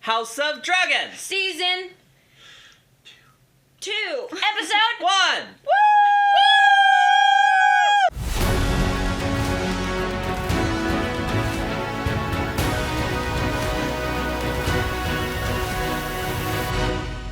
House of Dragons. Season 2. Episode 1. Woo!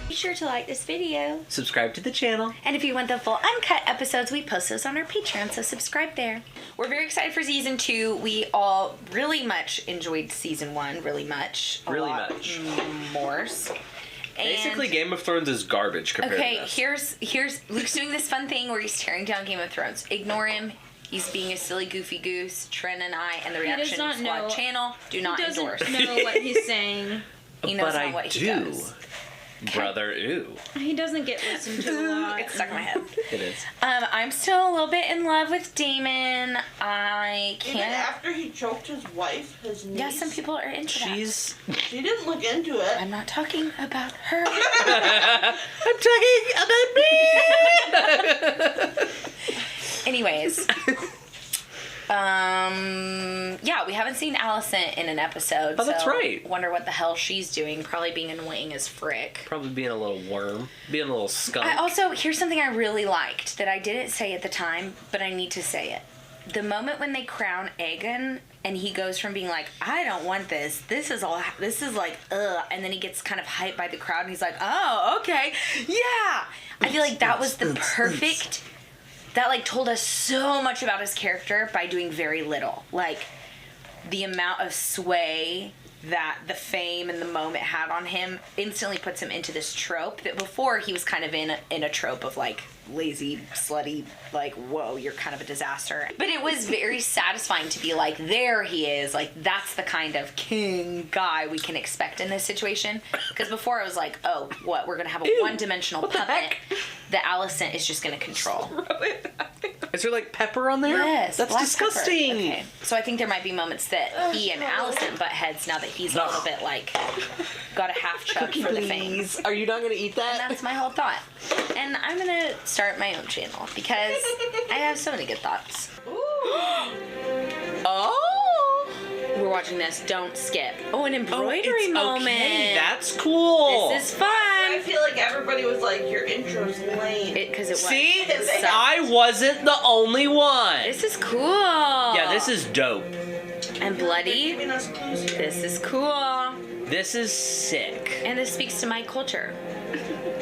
Be sure to like this video. Subscribe to the channel. And if you want the full uncut episodes, we post those on our Patreon, so subscribe there. We're very excited for season 2. We all really much enjoyed season 1, really much. Really much. More. Basically, Game of Thrones is garbage compared to this. Here's Luke's doing this fun thing where he's tearing down Game of Thrones. Ignore him. He's being a silly goofy goose. Tren and I and the Reaction Squad channel do not endorse. He doesn't know what he's saying. He knows not what he does. Brother, ooh. He doesn't get listened to a lot. It's stuck in my head. It is. I'm still a little bit in love with Damon. I can't. Even after he choked his wife, his niece. Yeah, some people are into that. She didn't look into it. I'm not talking about her. I'm talking about me. Anyways. Yeah, we haven't seen Allison in an episode. Oh, that's right. Wonder what the hell she's doing. Probably being annoying as frick. Probably being a little worm. Being a little skunk. Here's something I really liked that I didn't say at the time, but I need to say it. The moment when they crown Aegon and he goes from being like, I don't want this. This is like, ugh. And then he gets kind of hyped by the crowd and he's like, oh, okay. Yeah. I feel like that was the perfect... That, like, told us so much about his character by doing very little. Like, the amount of sway that the fame and the moment had on him instantly puts him into this trope that before he was kind of in a trope of, like, lazy, slutty, like, whoa, you're kind of a disaster. But it was very satisfying to be like, there he is. Like, that's the kind of king guy we can expect in this situation. Because before I was like, oh, what? We're going to have a one-dimensional puppet that Allison is just going to control. Is there, like, pepper on there? Yes. That's black disgusting. Pepper. Okay. So I think there might be moments that he and Allison butt heads now that he's a little bit, like, got a half chug for the fame. Are you not going to eat that? And that's my whole thought. And I'm going to start my own channel because I have so many good thoughts. Oh! We're watching this. Don't skip. Oh, an embroidery moment. Okay, that's cool. This is fun. I feel like everybody was like, your intro's lame. Because it was. See? I wasn't the only one. This is cool. Yeah, this is dope. And bloody. This is cool. This is sick. And this speaks to my culture.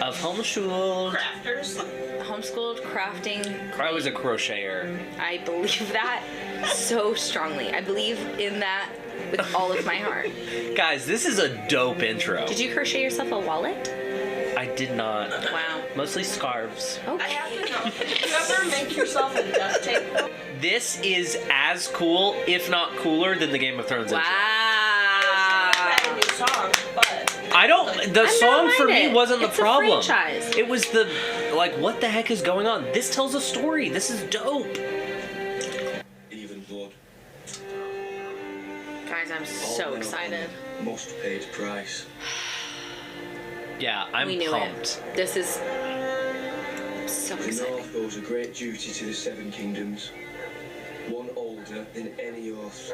Of homeschooled. Crafters. Homeschooled, crafting. I was a crocheter. I believe that so strongly. I believe in that with all of my heart. Guys, this is a dope intro. Did you crochet yourself a wallet? I did not. Wow. Mostly scarves. I Okay. have to know. Did you ever make yourself a duct tape? This is as cool, if not cooler, than the Game of Thrones intro. Wow. That's a new song, but... The song for me wasn't the It's problem. A franchise. It was the, like, what the heck is going on? This tells a story. This is dope. Even blood. Guys, I'm so excited. Most paid price. Yeah, I'm We knew pumped. it. This is so The exciting. North owes a great duty to the Seven Kingdoms. One older than any oath.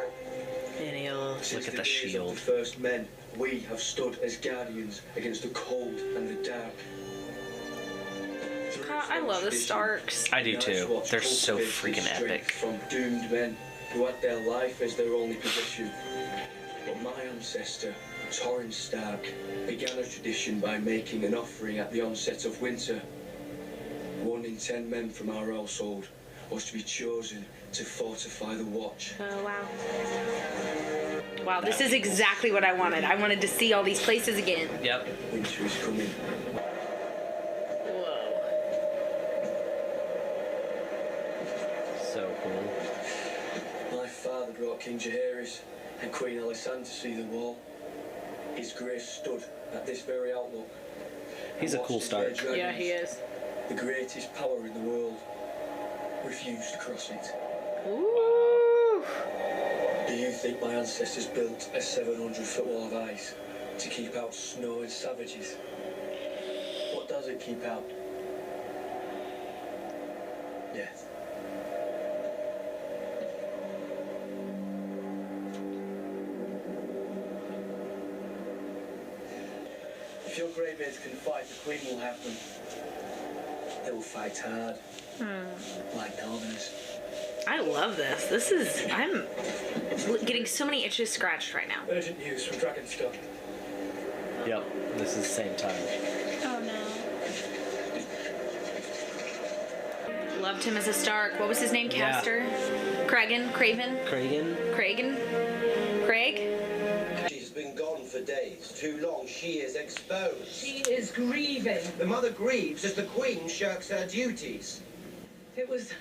Since Look at the days of shield. the first men, we have stood as guardians against the cold and the dark. God, I love the Starks. I do too. They're so freaking epic. From doomed men who had their life as their only possession. But my ancestor, Torrin Stark, began a tradition by making an offering at the onset of winter. 1 in 10 men from our household was to be chosen to fortify the watch. Oh, wow. Wow, this is exactly what I wanted. I wanted to see all these places again. Yep. Winter is coming. Whoa. So cool. My father brought King Jaehaerys and Queen Alysanne to see the wall. His grace stood at this very outlook. He's a and cool watched the great Stark. Yeah, dragons, he is. the greatest power in the world, refused to cross it. Ooh. Do you think my ancestors built a 700-foot wall of ice to keep out snow and savages? What does it keep out? Death. your greybeards can fight, the Queen will have them. They will fight hard. Like Northerners. I love this. I'm getting so many itches scratched right now. Urgent news from Dragonstone. Yep, this is the same time. Oh no. Loved him as a Stark. What was his name? Yeah. Caster? Craig? Craig? She's been gone for days. Too long. She is exposed. She is grieving. The mother grieves as the Queen shirks her duties. It was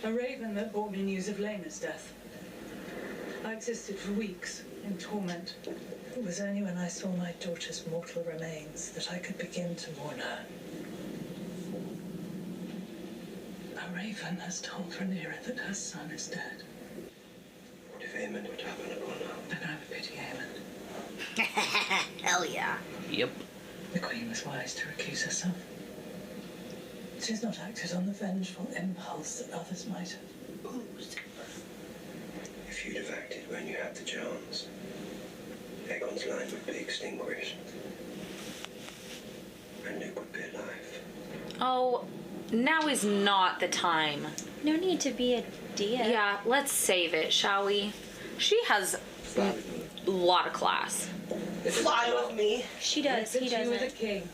a raven that brought me news of Lena's death. I existed for weeks in torment. It was only when I saw my daughter's mortal remains that I could begin to mourn her. A raven has told Rhaenyra that her son is dead. What if Aemon would happen upon her? Then I would pity Aemon. Hell yeah. Yep. The Queen was wise to recuse herself. She's not acted on the vengeful impulse that others might have. If you'd have acted when you had the chance, Aegon's line would be extinguished. And Luke would be alive. Oh, now is not the time. No need to be a diva. Yeah, let's save it, shall we? She has a lot of class. Fly with me. She does. He You were the doesn't. king.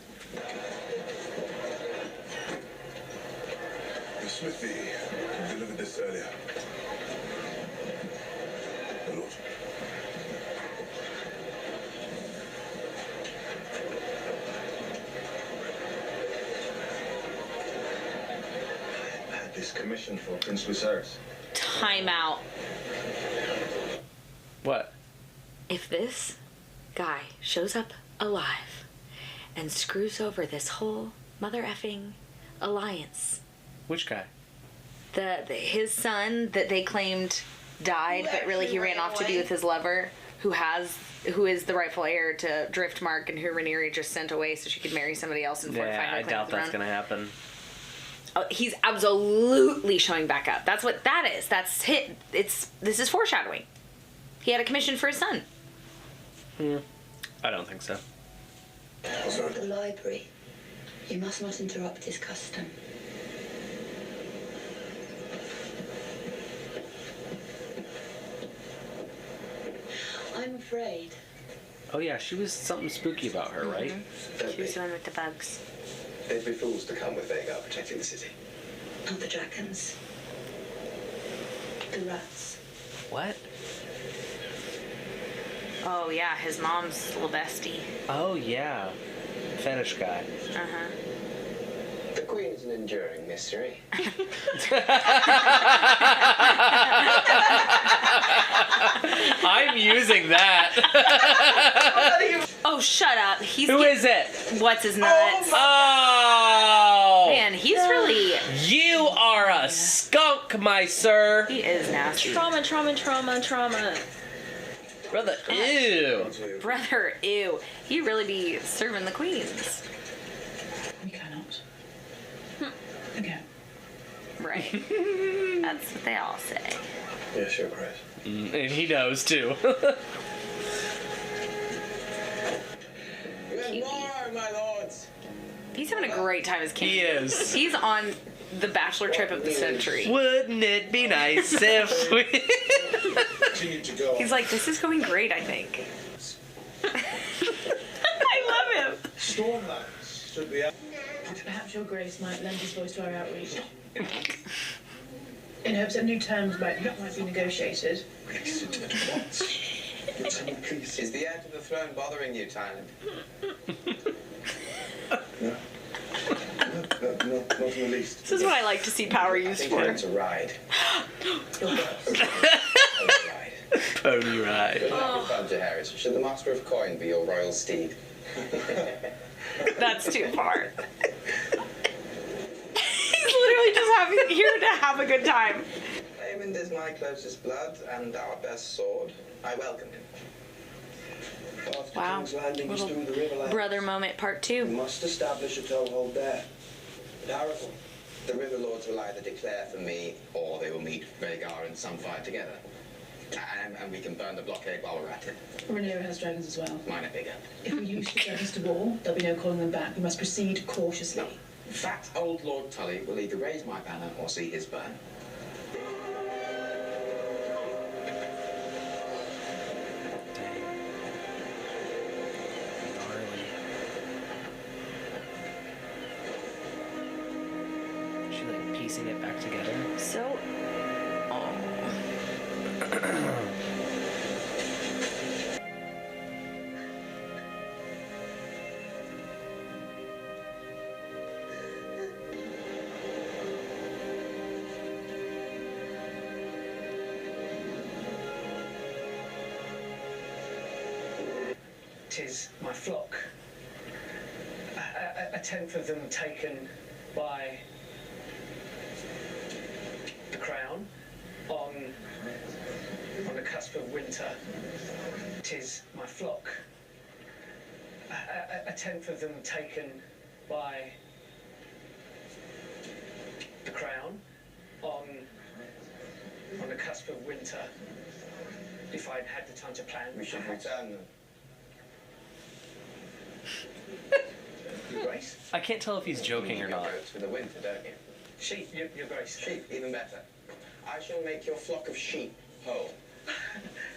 The smithy delivered this earlier. My lord. I had this commission for Prince Lucerys. Time out. What? If this guy shows up alive and screws over this whole mother effing alliance, Which guy? his son that they claimed died, but really he ran off to be with his lover, who is the rightful heir to Driftmark, and who Rhaenyra just sent away so she could marry somebody else and fortify Yeah, her I claim doubt to the that's throne. gonna happen. Oh, he's absolutely showing back up. That's what that is. That's it. This is foreshadowing. He had a commission for his son. I don't think so. The library. You must not interrupt his custom. I'm afraid. Oh yeah, she was something spooky about her, right? She was the one with the bugs. They'd be fools to come with Aegon protecting the city. Not the dragons. The rats. What? Oh yeah, his mom's little bestie. Oh yeah. Fetish guy. Uh-huh. The Queen is an enduring mystery. I'm using that. Oh, shut up. Who is it? What's his nuts? Oh! Man, he's really... You are a skunk, my sir. He is nasty. Trauma. Brother, ew. Brother, ew. He really be serving the queens. We cannot. Again. Right. That's what they all say. Yes, Your Grace. And he knows, too. Good morning, my lords. He's having a great time as king. He is. He's on the bachelor trip of the century. Wouldn't it be nice if we... Continue to go. He's like, this is going great, I think. I love him. Stormlands should be out. Perhaps your grace might lend his voice to our outreach. In hopes that new terms might be negotiated. Is the heir to the throne bothering you, Tyler? No, not in the least. This is what I like to see power I used think for. it's a ride. Pony ride. Good luck, Badger Harris. Should the Master of Coin be your royal steed? That's too far. He's literally just here to have a good time. Aemond is my closest blood and our best sword. I welcome him. After Wow. King's Landing is Little through the Riverlands. Brother moment part We 2. must establish a toehold there. At Harrenhal. The River Lords will either declare for me or they will meet Rhaegar in some fight together. And we can burn the blockade while we're at it. Rhaenyra has dragons as well. Mine are bigger. If we use the dragons to war, there'll be no calling them back. We must proceed cautiously. Fat old Lord Tully will either raise my banner or see his burn. Piecing it back together. So, "'Tis my flock. A tenth of them taken by the crown on the cusp of winter. 'Tis my flock. A tenth of them taken by the crown on the cusp of winter. If I'd had the time to plan, We should return them. Your Grace. I can't tell if he's joking or not. Goats for the winter, don't you? Sheep, your Grace. Sheep, even better. I shall make your flock of sheep whole.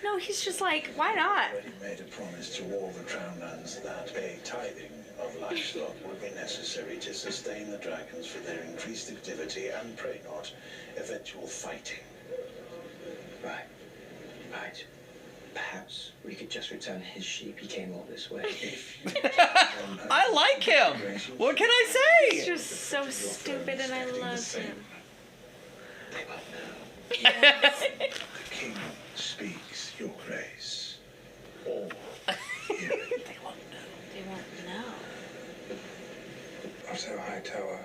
no, he's just like, why not? Already made a promise to all the crown lands that a tithing of livestock would be necessary to sustain the dragons for their increased activity and, pray not, eventual fighting. Right. Perhaps we could just return his sheep. He came all this way. I like him. What can I He's say? just so stupid and I love him. They won't know. The king speaks, your grace. All hear it. They won't know. Otto Hightower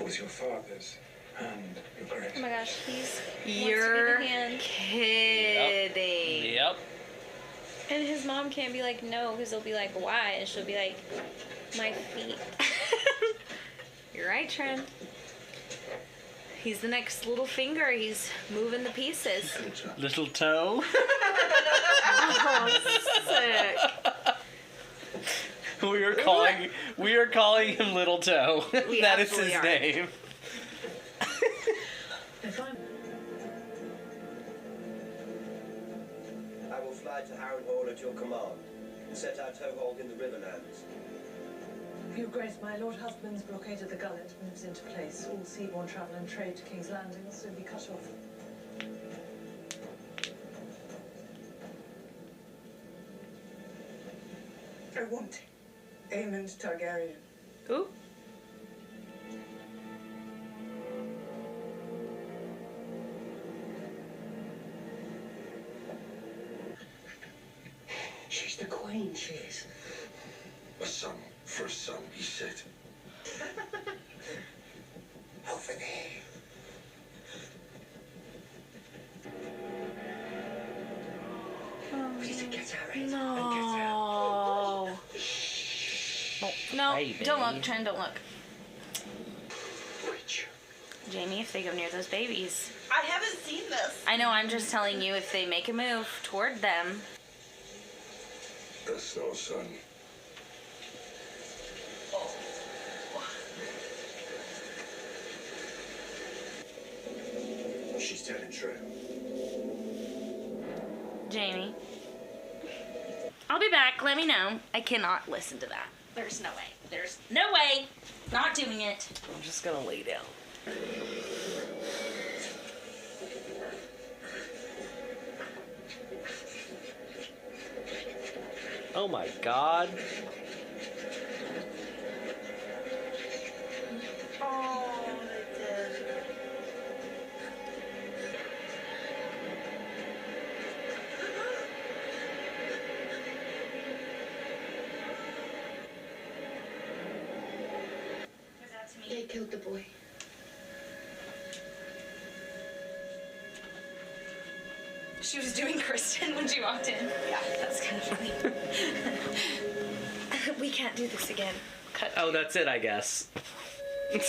was your father's and your grace. Oh my gosh, he's You're wants to be the hand. kidding. Yep. And his mom can't be like, no, because he'll be like, why? And she'll be like, my feet. You're right, Trent. He's the next little finger. He's moving the pieces. Little toe. Oh, sick. We are calling him Little Toe. We That is absolutely his are. name. I will fly to Harrenhal at your command and set our toehold in the Riverlands. Your Grace, my Lord Husband's blockade of the gullet moves into place. All seaborne travel and trade to King's Landing will soon be cut off. I want Aemond Targaryen. Ooh. She's the queen, she is. A son for a son, he said. Over there. We need to get our head and get out. No. Hey, Don't baby. look, Trent, don't look. Which? Jamie, if they go near those babies. I haven't seen this. I know, I'm just telling you, if they make a move toward them. That's no son. She's telling true. Jamie. I'll be back, let me know. I cannot listen to that. There's no way. There's no way. Not doing it. I'm just gonna lay down. Oh my god. Oh, they did. They killed the boy. She was doing Kristen when she walked in. Yeah, that's kind of funny. We can't do this again. Cut. Oh, that's it, I guess. I'm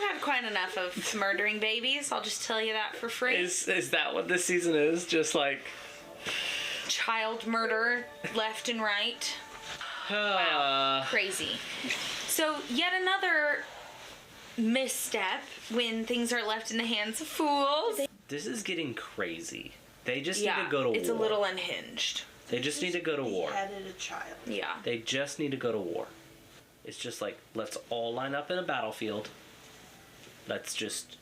having quite enough of murdering babies. I'll just tell you that for free. Is that what this season is? Just like child murder left and right. Wow, crazy. So yet another misstep when things are left in the hands of fools. This is getting crazy. They just need to go to war. It's a little unhinged. They just need to go to war. Beheaded a child. Yeah. They just need to go to war. It's just like, let's all line up in a battlefield. Let's just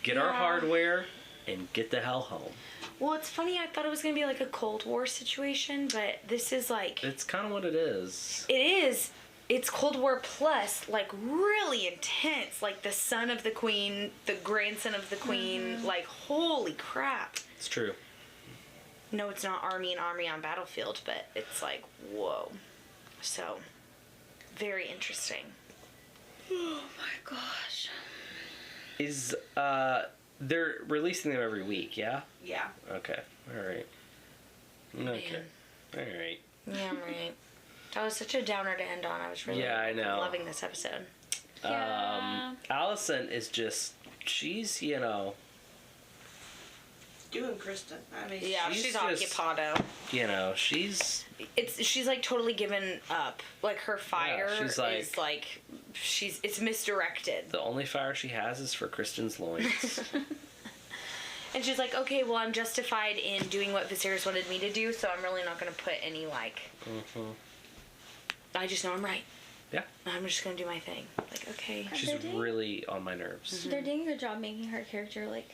get our hardware and get the hell home. Well, it's funny. I thought it was going to be like a Cold War situation, but this is like... It's kind of what it is. It is. It's Cold War plus, like, really intense. Like, the son of the queen, the grandson of the queen. Like, holy crap. It's true. No, it's not army and army on battlefield, but it's like, whoa. So, very interesting. Oh my gosh. Is, they're releasing them every week, yeah? Yeah. Okay. Alright. Okay. Alright. Yeah, right. That was such a downer to end on. I was really I know. loving this episode. Allison is just, she's, you know... Doing Kristen. I mean, yeah, she's occupado. You know, she's like totally given up. Like her fire she's is like it's misdirected. The only fire she has is for Kristen's loins. And she's like, okay, well, I'm justified in doing what Viserys wanted me to do, so I'm really not going to put any like. I just know I'm right. Yeah. I'm just going to do my thing. Like, okay. She's really on my nerves. They're doing a good job making her character like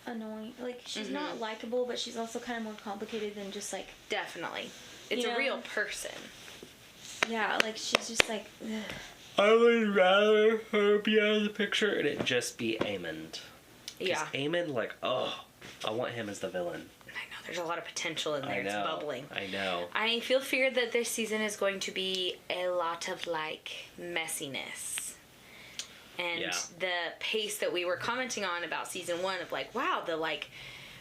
annoying. Like, she's not likable, but she's also kind of more complicated than just like... Definitely. It's a real person. Yeah, like, she's just like... Ugh. I would rather her be out of the picture and it just be Aemond. Yeah. Aemond, like, I want him as the villain. I know, there's a lot of potential in there. It's bubbling. I know. I feel feared that this season is going to be a lot of, like, messiness. And the pace that we were commenting on about season 1 of like, wow, the like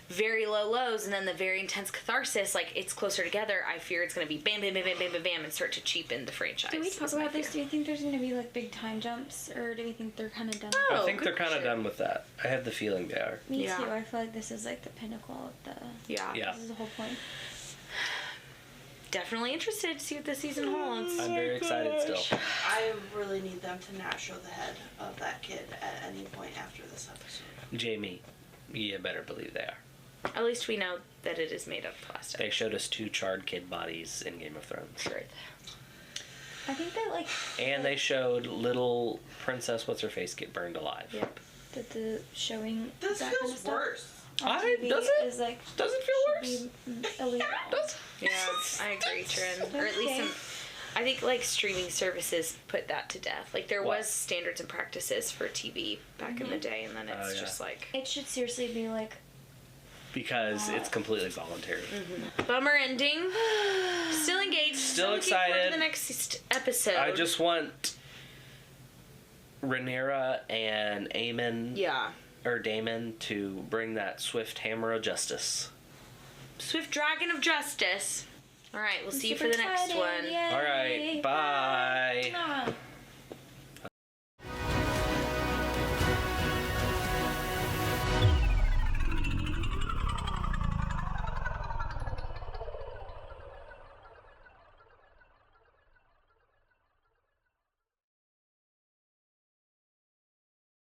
very low lows and then the very intense catharsis, like it's closer together. I fear it's going to be bam, bam, bam, bam, bam, bam, bam, and start to cheapen the franchise. Do we talk about this? Do you think there's going to be like big time jumps, or do we think they're kind of done? I think they're kind of done with that. I have the feeling they are. Me too. I feel like this is like the pinnacle of the. Yeah. This is the whole point. Definitely interested to see what this season holds. I'm very excited still. I really need them to not show the head of that kid at any point after this episode. Jamie, you better believe they are. At least we know that it is made of plastic. They showed us 2 charred kid bodies in Game of Thrones. Right. I think that like... And they showed little Princess What's-Her-Face get burned alive. Yep. That the showing... This that feels kind of stuff worse. on TV does it? Is like, does it feel worse? Illegal. Yeah, I agree, Trin. Or at least I think like streaming services put that to death. Like there was standards and practices for TV back in the day, and then it's just like... It should seriously be like... Because it's completely voluntary. Bummer ending. Still engaged. Still looking forward excited. to the next episode. I just want Rhaenyra and Aemon, or Daemon, to bring that swift hammer of justice. Swift Dragon of Justice. All right, we'll see you for the next one. Yay. All right, bye.